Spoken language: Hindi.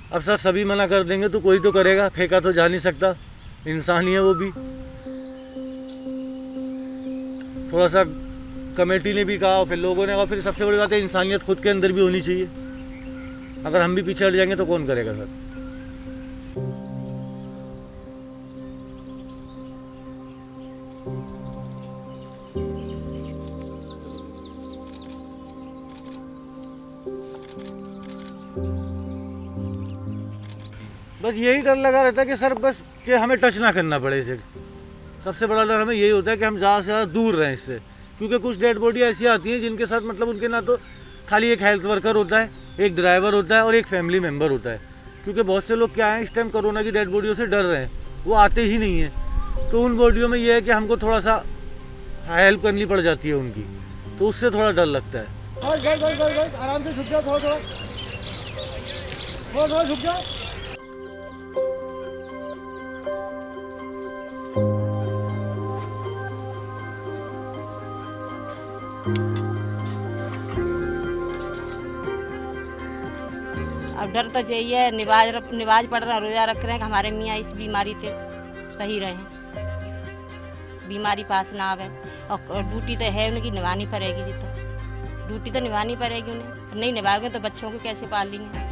अब सर सभी मना कर देंगे तो कोई तो करेगा, फेंका तो जा नहीं सकता, इंसान ही है वो भी। थोड़ा सा कमेटी ने भी कहा, फिर लोगों ने कहा, फिर सबसे बड़ी बात है इंसानियत खुद के अंदर भी होनी चाहिए। अगर हम भी पीछे हट जाएंगे तो कौन करेगा सर। बस यही डर लगा रहता है कि सर बस कि हमें टच ना करना पड़े इसे। सबसे बड़ा डर हमें यही होता है कि हम ज़्यादा से ज़्यादा दूर रहें इससे, क्योंकि कुछ डेड बॉडी ऐसी आती हैं जिनके साथ मतलब उनके ना तो खाली एक हेल्थ वर्कर होता है, एक ड्राइवर होता है और एक फैमिली मेम्बर होता है। क्योंकि बहुत से लोग क्या है इस टाइम कोरोना की डेड बॉडियों से डर रहे हैं, वो आते ही नहीं हैं। तो उन बॉडियों में ये है कि हमको थोड़ा सा हेल्प करनी पड़ जाती है उनकी, तो उससे थोड़ा डर लगता है। आराम से झुक जाओ, थोड़ा थोड़ा झुक जाओ। अब डर तो यही है, निवाज पढ़ रहे हैं, रोजा रख रहे हैं कि हमारे मियाँ इस बीमारी से सही रहें, बीमारी पास ना आवे। और ड्यूटी तो है उनकी, निभानी पड़ेगी। जी तो ड्यूटी तो निभानी पड़ेगी उन्हें, नहीं निभाएंगे तो बच्चों को कैसे पाल लेंगे।